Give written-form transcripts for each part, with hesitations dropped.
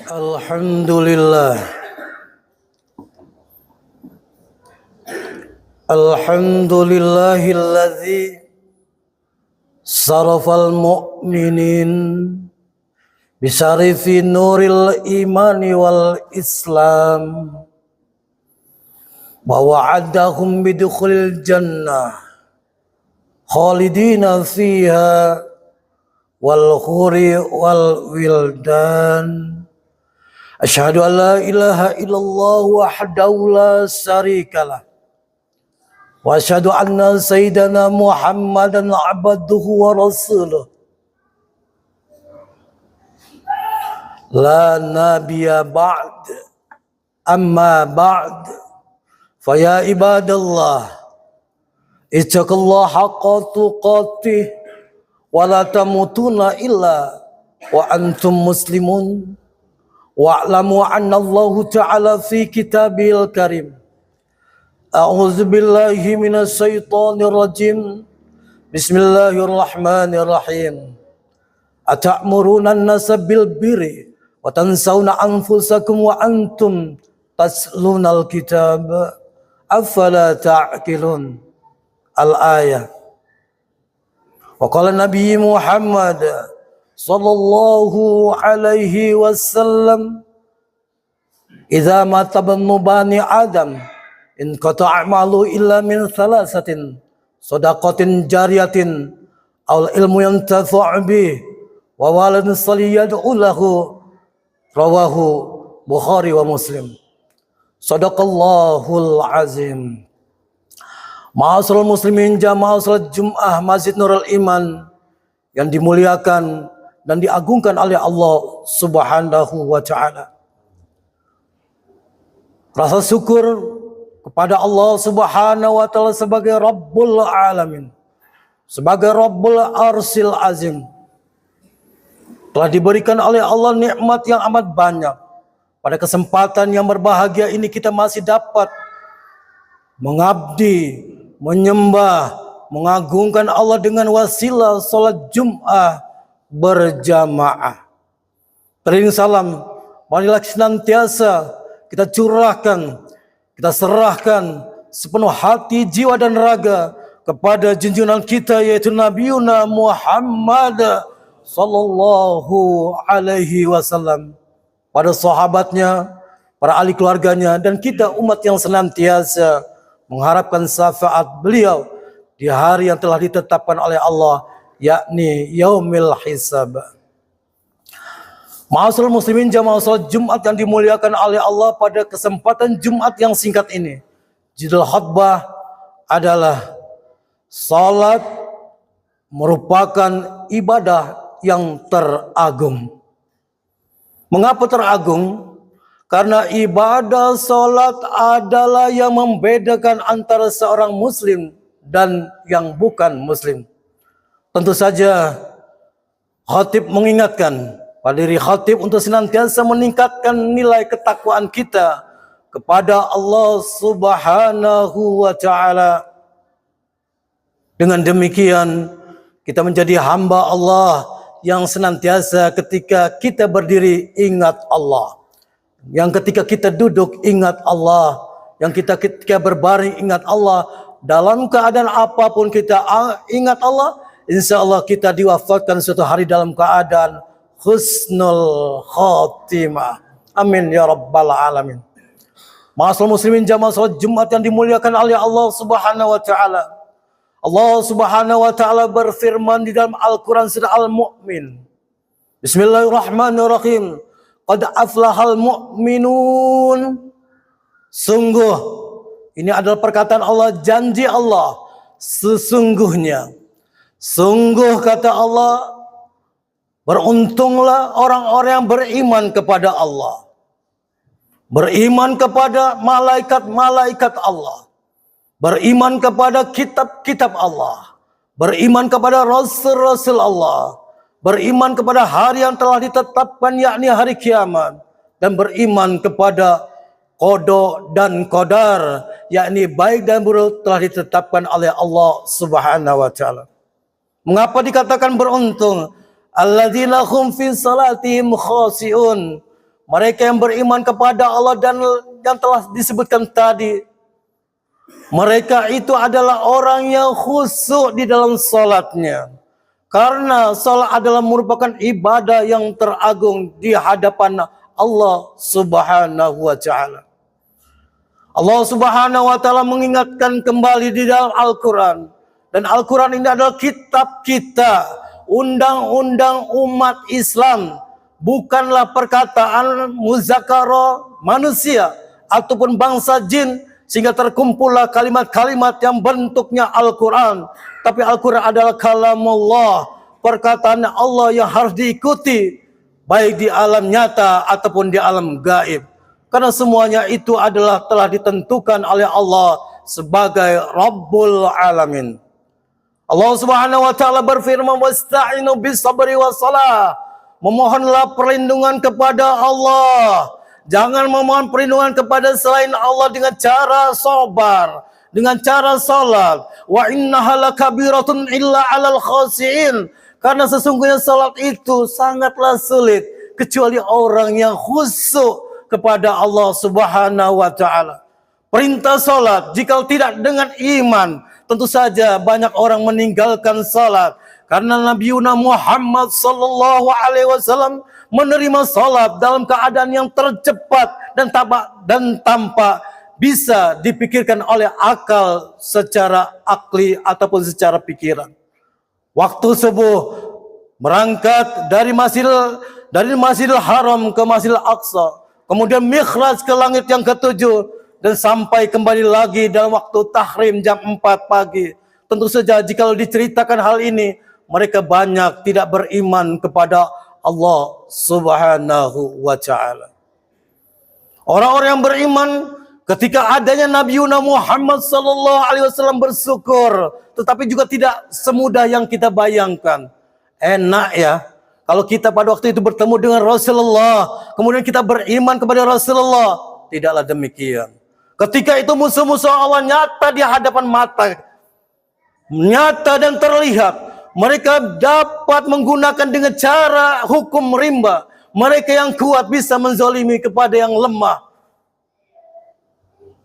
Alhamdulillah. Alhamdulillahilladzi sarafal mu'minin bisarifi nuril imani wal islam wa wa'adahum bidukhulil jannah khalidina fiha wal khuri wal wildan. Asyhadu an la ilaha illallah wahdahu la syarikalah wa asyhadu anna sayyidana Muhammadan abduhu wa rasuluh la nabiyya ba'd. Amma ba'd, fa ya ibadallah ittaqullaha haqqa tuqatih wa la tamutunna illa wa antum muslimun. Wa'lamu anna Allah ta'ala fi kitabil karim. A'udzu billahi minasy syaithanir rajim. Bismillahirrahmanirrahim. Ata'muruna an-nasa bil birri wa tansawna anfusakum wa antum taslunal kitab. Afala ta'qilun. Al-ayah. Wa qala Nabi Muhammad sallallahu alaihi wasallam, idza mata ibnu bani adam in qata'a malu illa min thalathatin shadaqatin jariyatin aw ilmu yantafa' bih wa waladun salih yad'u lahu. Rawahu Bukhari wa Muslim. Shadaqallahul azim. Ma'asyiral muslimin jamaah salat Jumat Masjid Nurul Iman yang dimuliakan dan diagungkan oleh Allah Subhanahu wa ta'ala. Rasa syukur kepada Allah Subhanahu wa ta'ala sebagai Rabbul Alamin, sebagai Rabbul Arsil Azim, telah diberikan oleh Allah nikmat yang amat banyak. Pada kesempatan yang berbahagia ini kita masih dapat mengabdi, menyembah, mengagungkan Allah dengan wasilah salat Jumat berjamaah. Teriring salam marilah senantiasa kita curahkan, kita serahkan sepenuh hati, jiwa dan raga kepada junjungan kita yaitu Nabiuna Muhammad sallallahu alaihi wasallam, pada sahabatnya, para ahli keluarganya, dan kita umat yang senantiasa mengharapkan syafaat beliau di hari yang telah ditetapkan oleh Allah, yakni yaumil hisab. Ma'asyiral muslimin jamaah salat Jumat yang dimuliakan oleh Allah, pada kesempatan Jumat yang singkat ini, judul khutbah adalah salat merupakan ibadah yang teragung. Mengapa teragung? Karena ibadah salat adalah yang membedakan antara seorang muslim dan yang bukan muslim. Tentu saja khatib mengingatkan pada diri khatib untuk senantiasa meningkatkan nilai ketakwaan kita kepada Allah Subhanahu wa ta'ala. Dengan demikian kita menjadi hamba Allah yang senantiasa ketika kita berdiri ingat Allah, yang ketika kita duduk ingat Allah, yang kita ketika berbaring ingat Allah. Dalam keadaan apapun kita ingat Allah, insya Allah kita diwafatkan suatu hari dalam keadaan husnul khotimah. Amin ya rabbal alamin. Ma'asyiral muslimin jamaah salat Jumat yang dimuliakan oleh Allah Subhanahu wa ta'ala. Allah Subhanahu wa ta'ala berfirman di dalam Al-Quran surah Al-Mu'min. Bismillahirrahmanirrahim. Qad aflahal mu'minun. Sungguh, ini adalah perkataan Allah, janji Allah. Sesungguhnya, sungguh kata Allah, beruntunglah orang-orang yang beriman kepada Allah, beriman kepada malaikat-malaikat Allah, beriman kepada kitab-kitab Allah, beriman kepada rasul-rasul Allah, beriman kepada hari yang telah ditetapkan yakni hari kiamat, dan beriman kepada qada dan qadar, yakni baik dan buruk telah ditetapkan oleh Allah Subhanahu wa ta'ala. Mengapa dikatakan beruntung? Alladzina hum fi salatihim khashi'un. mereka yang beriman kepada Allah dan yang telah disebutkan tadi, mereka itu adalah orang yang khusyuk di dalam salatnya. Karena salat adalah merupakan ibadah yang teragung di hadapan Allah Subhanahu wa taala. Allah Subhanahu wa taala mengingatkan kembali di dalam Al-Qur'an, dan Al-Qur'an ini adalah kitab kita, undang-undang umat Islam, bukanlah perkataan muzakarah manusia ataupun bangsa jin sehingga terkumpullah kalimat-kalimat yang bentuknya Al-Qur'an. Tapi Al-Qur'an adalah kalamullah, perkataan Allah yang harus diikuti baik di alam nyata ataupun di alam gaib. Karena semuanya itu adalah telah ditentukan oleh Allah sebagai Rabbul Alamin. Allah Subhanahu wa taala berfirman, "Wasta'inu bis-sabri was-shalah." Memohonlah perlindungan kepada Allah. Jangan memohon perlindungan kepada selain Allah dengan cara sabar, dengan cara salat. Wa innaha lakabiratun illa 'alal khashi'in. Karena sesungguhnya salat itu sangatlah sulit kecuali orang yang khusyuk kepada Allah Subhanahu wa taala. Perintah salat jika tidak dengan iman, tentu saja banyak orang meninggalkan salat. Karena Nabi Muhammad sallallahu alaihi wasallam menerima salat dalam keadaan yang tercepat dan tanpa bisa dipikirkan oleh akal secara akli ataupun secara pikiran. Waktu subuh berangkat dari Masjidil Haram ke Masjidil Aqsa, kemudian Mi'raj ke langit yang ketujuh, dan sampai kembali lagi dalam waktu tahrim jam 4 pagi. Tentu saja jika diceritakan hal ini, mereka banyak tidak beriman kepada Allah Subhanahu wa taala. Orang-orang yang beriman ketika adanya Nabi Muhammad sallallahu alaihi wasallam bersyukur, tetapi juga tidak semudah yang kita bayangkan. Enak ya kalau kita pada waktu itu bertemu dengan Rasulullah, kemudian kita beriman kepada Rasulullah. Tidaklah demikian. Ketika itu musuh-musuh Allah nyata di hadapan mata, nyata dan terlihat. Mereka dapat menggunakan dengan cara hukum rimba. Mereka yang kuat bisa menzalimi kepada yang lemah.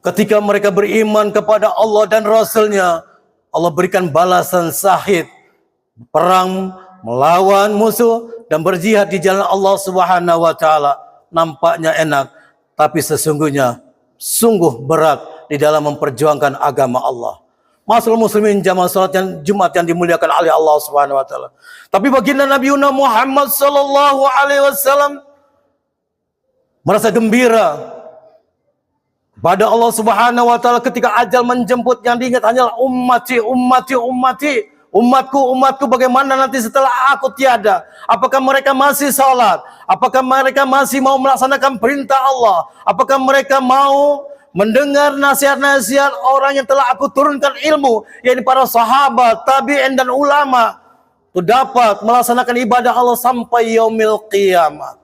Ketika mereka beriman kepada Allah dan Rasulnya, Allah berikan balasan syahid, perang melawan musuh dan berjihad di jalan Allah Subhanahu wa taala. Nampaknya enak, tapi sesungguhnya sungguh berat di dalam memperjuangkan agama Allah. Masyaallah muslimin jamaah salat yang Jumat yang dimuliakan oleh Allah Subhanahu wa taala. Tapi baginda Nabi Muhammad sallallahu alaihi wasallam merasa gembira pada Allah Subhanahu wa taala ketika ajal menjemput. Yang diingat hanyalah ummati, ummati, ummati. Umatku, bagaimana nanti setelah aku tiada? Apakah mereka masih salat? Apakah mereka masih mau melaksanakan perintah Allah? Apakah mereka mau mendengar nasihat-nasihat orang yang telah aku turunkan ilmu, yaitu para sahabat, tabi'in dan ulama, untuk dapat melaksanakan ibadah Allah sampai yaumil qiyamah.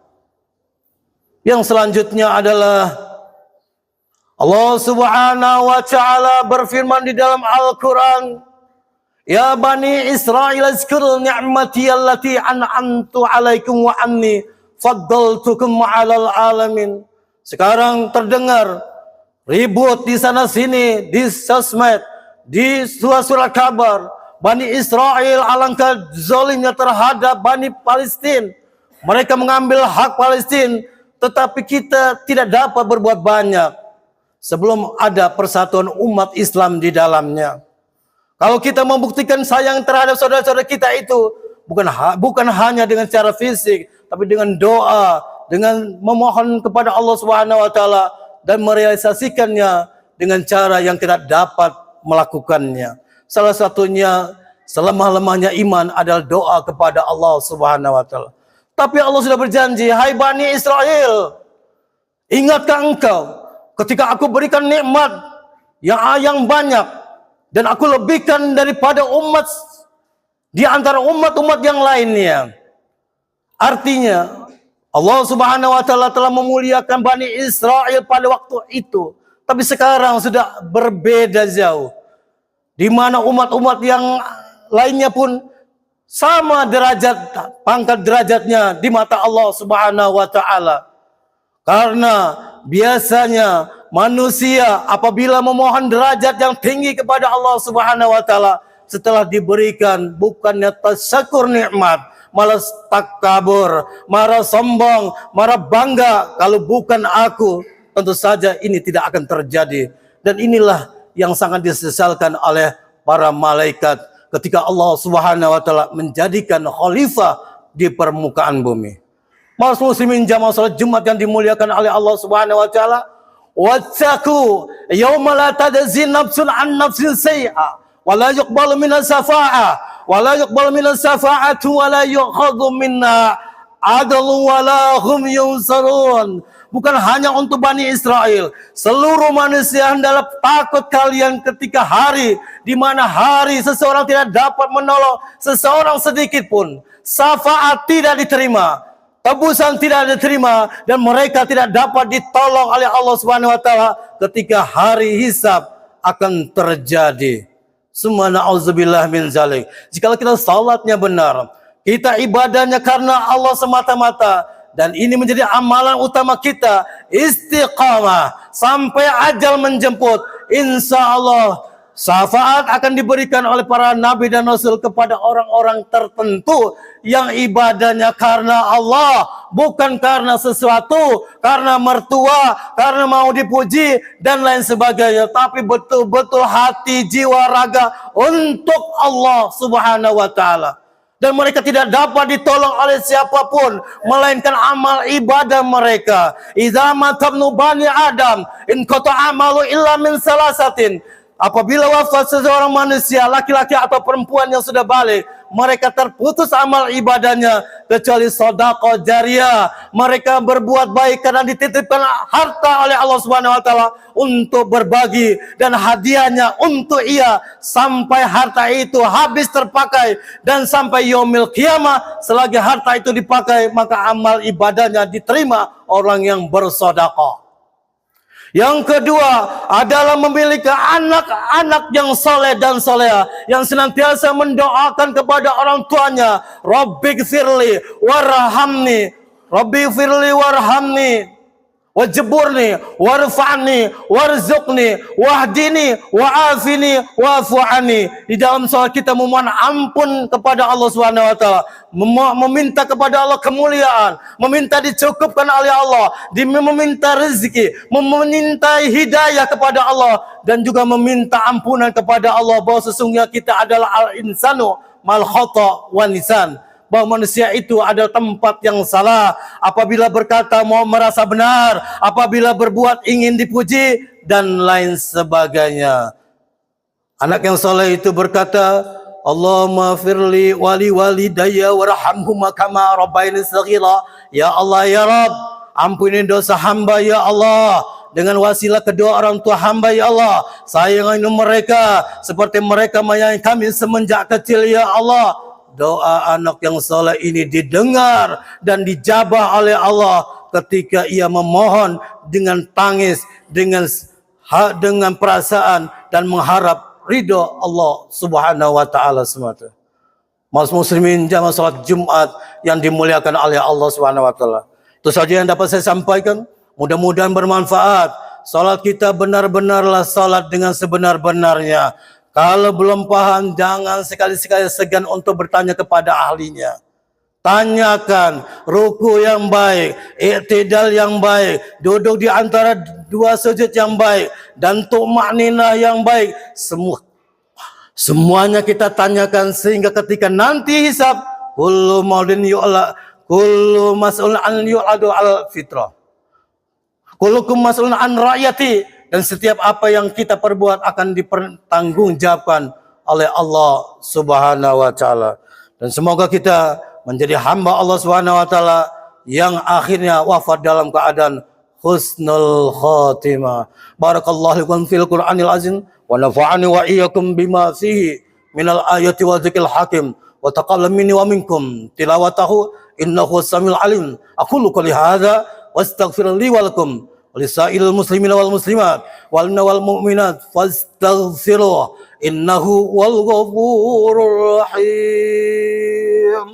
Yang selanjutnya adalah Allah Subhanahu wa taala berfirman di dalam Al-Qur'an, "Ya Bani Israil azkuru ni'mati allati an'amtu 'alaikum wa anni faddaltukum 'alal alamin." Sekarang terdengar ribut di sana sini, di sosmed, di surat-surat kabar. Bani Israel alangkah zalimnya terhadap Bani Palestina. Mereka mengambil hak Palestina, tetapi kita tidak dapat berbuat banyak sebelum ada persatuan umat Islam di dalamnya. Kalau kita membuktikan sayang terhadap saudara-saudara kita itu bukan hanya dengan cara fisik, tapi dengan doa, dengan memohon kepada Allah Subhanahu wa taala dan merealisasikannya dengan cara yang kita dapat melakukannya. Salah satunya selemah-lemahnya iman adalah doa kepada Allah Subhanahu wa taala. Tapi Allah sudah berjanji, "Hai Bani Israel, ingatkah engkau ketika aku berikan nikmat yang banyak dan aku lebihkan daripada umat di antara umat-umat yang lainnya." Artinya Allah Subhanahu wa taala telah memuliakan Bani Israel pada waktu itu. Tapi sekarang sudah berbeda jauh. Di mana umat-umat yang lainnya pun sama derajat, pangkat derajatnya di mata Allah Subhanahu wa taala. Karena biasanya manusia apabila memohon derajat yang tinggi kepada Allah Subhanahu wa taala, setelah diberikan bukannya tasyakur nikmat, malah takabur, marah sombong, marah bangga. Kalau bukan aku, tentu saja ini tidak akan terjadi. Dan inilah yang sangat disesalkan oleh para malaikat ketika Allah Subhanahu wa taala menjadikan khalifah di permukaan bumi. Mas muslimin jamaah salat Jumat yang dimuliakan oleh Allah Subhanahu wa taala, wattaqu yauma la tajzi nafsun an nafsin shay'a wa la yuqbalu minas syafa'ah wa la yuqbalu minas syafa'atu wa la yu'khadhu minna adlu wa la hum yunsarun. Bukan hanya untuk Bani Israel, seluruh manusia hendaklah takut kalian ketika hari di mana hari seseorang tidak dapat menolong seseorang sedikit pun, syafaat tidak diterima, tebusan tidak diterima, dan mereka tidak dapat ditolong oleh Allah Subhanahu wa taala ketika hari hisab akan terjadi. Summa na'udzubillah min zalik. Jika kita salatnya benar, kita ibadahnya karena Allah semata-mata, dan ini menjadi amalan utama kita, istiqamah sampai ajal menjemput, insya Allah syafaat akan diberikan oleh para nabi dan rasul kepada orang-orang tertentu yang ibadahnya karena Allah, bukan karena sesuatu, karena mertua, karena mau dipuji dan lain sebagainya, tapi betul-betul hati, jiwa, raga untuk Allah Subhanahu wa taala. Dan mereka tidak dapat ditolong oleh siapapun melainkan amal ibadah mereka. Idza matabnu bani Adam in qata amalu illa min salasatin. Apabila wafat seseorang manusia, laki-laki atau perempuan yang sudah balik, mereka terputus amal ibadahnya kecuali sedekah jariyah. Mereka berbuat baik karena dititipkan harta oleh Allah Subhanahu wa taala untuk berbagi, dan hadiahnya untuk ia sampai harta itu habis terpakai, dan sampai yaumil qiyamah selagi harta itu dipakai, maka amal ibadahnya diterima orang yang bersedekah. Yang kedua adalah memiliki anak-anak yang soleh dan soleha, yang senantiasa mendoakan kepada orang tuanya, Rabbighfirli warhamni, Rabbighfirli warhamni, wajburni warfa'ni warzuqni wahdini wa'afini wa'fu'ani. Di dalam salat kita memohon ampun kepada Allah Subhanahu wa taala, meminta kepada Allah kemuliaan, meminta dicukupkan oleh Allah, meminta rezeki, meminta hidayah kepada Allah, dan juga meminta ampunan kepada Allah, bahwa sesungguhnya kita adalah al-insanu mal khata' wan nisan, bahwa manusia itu adalah tempat yang salah. Apabila berkata mau merasa benar, apabila berbuat ingin dipuji, dan lain sebagainya. Anak yang soleh itu berkata, Allahumma firli wali walidayya warhamhuma kama rabbayani shaghira. Ya Allah ya Rabb, ampuni dosa hamba ya Allah, dengan wasilah kedua orang tua hamba ya Allah. Sayangi mereka seperti mereka menyayangi kami semenjak kecil ya Allah. Doa anak yang soleh ini didengar dan dijabah oleh Allah ketika ia memohon dengan tangis, dengan perasaan, dan mengharap ridho Allah Subhanahu wa taala semata. Mas muslimin jamaah salat Jumat yang dimuliakan oleh Allah Subhanahu wa taala. Itu saja yang dapat saya sampaikan. Mudah-mudahan bermanfaat. Salat kita benar-benarlah salat dengan sebenar-benarnya. Kalau belum paham, jangan sekali-sekali segan untuk bertanya kepada ahlinya. Tanyakan ruku yang baik, i'tidal yang baik, duduk di antara dua sujud yang baik, dan tumakninah yang baik. Semuanya kita tanyakan, sehingga ketika nanti hisab, kullu maulin yu'la, kullu mas'ulun an yu'adu al fitrah, kullukum mas'ulun an ra'yati. Dan setiap apa yang kita perbuat akan dipertanggungjawabkan oleh Allah Subhanahu wa taala. Dan semoga kita menjadi hamba Allah Subhanahu wa taala yang akhirnya wafat dalam keadaan husnul khatimah. Barakallahu lakum fil Qur'anil azim wa nafa'ani wa iyyakum bima fihi minal ayati wa dzikril hakim wa taqabbal minni wa minkum tilawatahu innahu samiul alim. Aqulu qouli hadza wastaghfiru li wa lakum lisairil muslimin wal muslimat wal mu'minat fastaghfiruh innahu wal ghafurur rahim.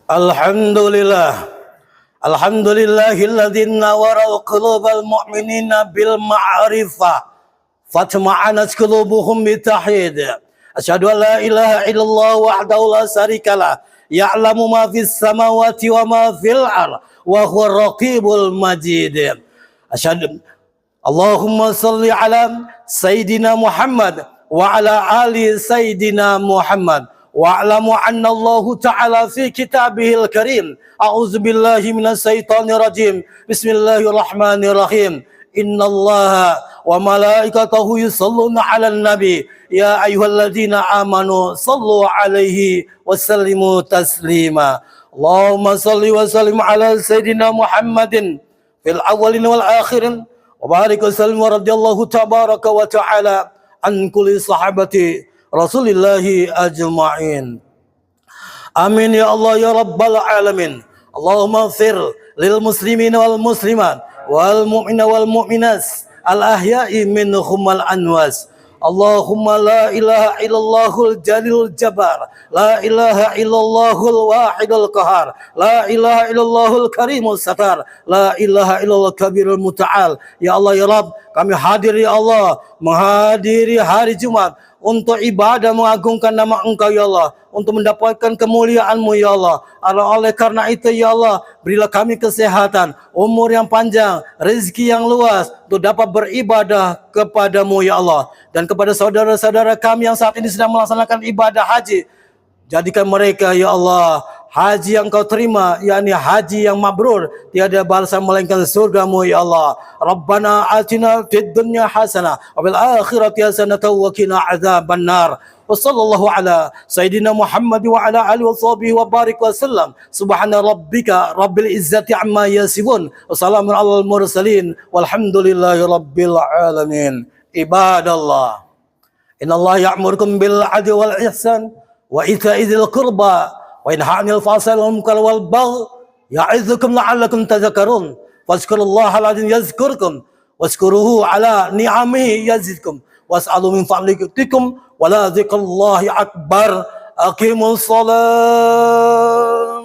Alhamdulillah. Alhamdulillahilladzi nawwara qulubal mu'minina bil ma'rifah fatma'anat qulubuhum bitauhid. Asyhadu an la ilaha illallah wahdahu la syarikalah ya'lamu ma fis samawati wa ma fil ardh wa huwa raqibul majid. Asyhadu Allahumma salli ala Sayyidina Muhammad wa ala ali Sayyidina Muhammad. Wa'lamu anna Allah Ta'ala fi kitabihil karim. A'udzu billahi minasyaitonir rajim. Bismillahirrahmanirrahim. Innallaha wa malaikatahu yusholluna 'alan nabi. Ya ayyuhalladzina amanu shallu 'alaihi wa sallimu taslima. Allahumma shalli wa sallim ala Sayyidina Muhammadin fil awwalin wal akhirin. Wa barik wa sallim wa radiyallahu tabaraka wa ta'ala an kulli sahabati Rasulillahi ajma'in. Amin ya Allah ya Rabbal alamin. Allahumma fir lil muslimin wal muslimat wal mu'mina wal mu'minat al ahya'i minhum wal anwas. Allahumma la ilaha illallahul jalilul jabar, la ilaha illallahul wahidul qahar, la ilaha illallahul karimul satar, la ilaha illallah kabirul muta'al. Ya Allah ya Rabb, kami hadir ya Allah, menghadiri hari Jumat untuk ibadah mengagungkan nama Engkau ya Allah, untuk mendapatkan kemuliaan-Mu ya Allah. Oleh karena itu ya Allah, berilah kami kesehatan, umur yang panjang, rezeki yang luas untuk dapat beribadah kepada-Mu ya Allah. Dan kepada saudara-saudara kami yang saat ini sedang melaksanakan ibadah haji, jadikan mereka ya Allah haji yang Kau terima, yakni haji yang mabrur, tiada balasan melainkan surga-Mu ya Allah. Rabbana atina fid dunya hasanah wa fil akhirati hasanah wa qina adzabannar. Wa sallallahu ala Sayyidina Muhammad wa ala alihi wa sahbihi wa barik wa sallam. Subhana rabbika rabbil izzati amma yasifun wa salamun alal mursalin walhamdulillahi rabbil alamin. Ibadallah, innallaha ya'murukum bil 'adli wal ihsan wa ita'i dzil qurba wa yanha 'anil fahsya'i wal munkari wal baghi ya'idzukum la'allakum tadhakkarun. Fazkurullahal 'azim yazkurkum wazkuruhu 'ala ni'amihi yazidkum was'alu min fadlikum wa la dzikrullahi akbar. Aqimus shalah.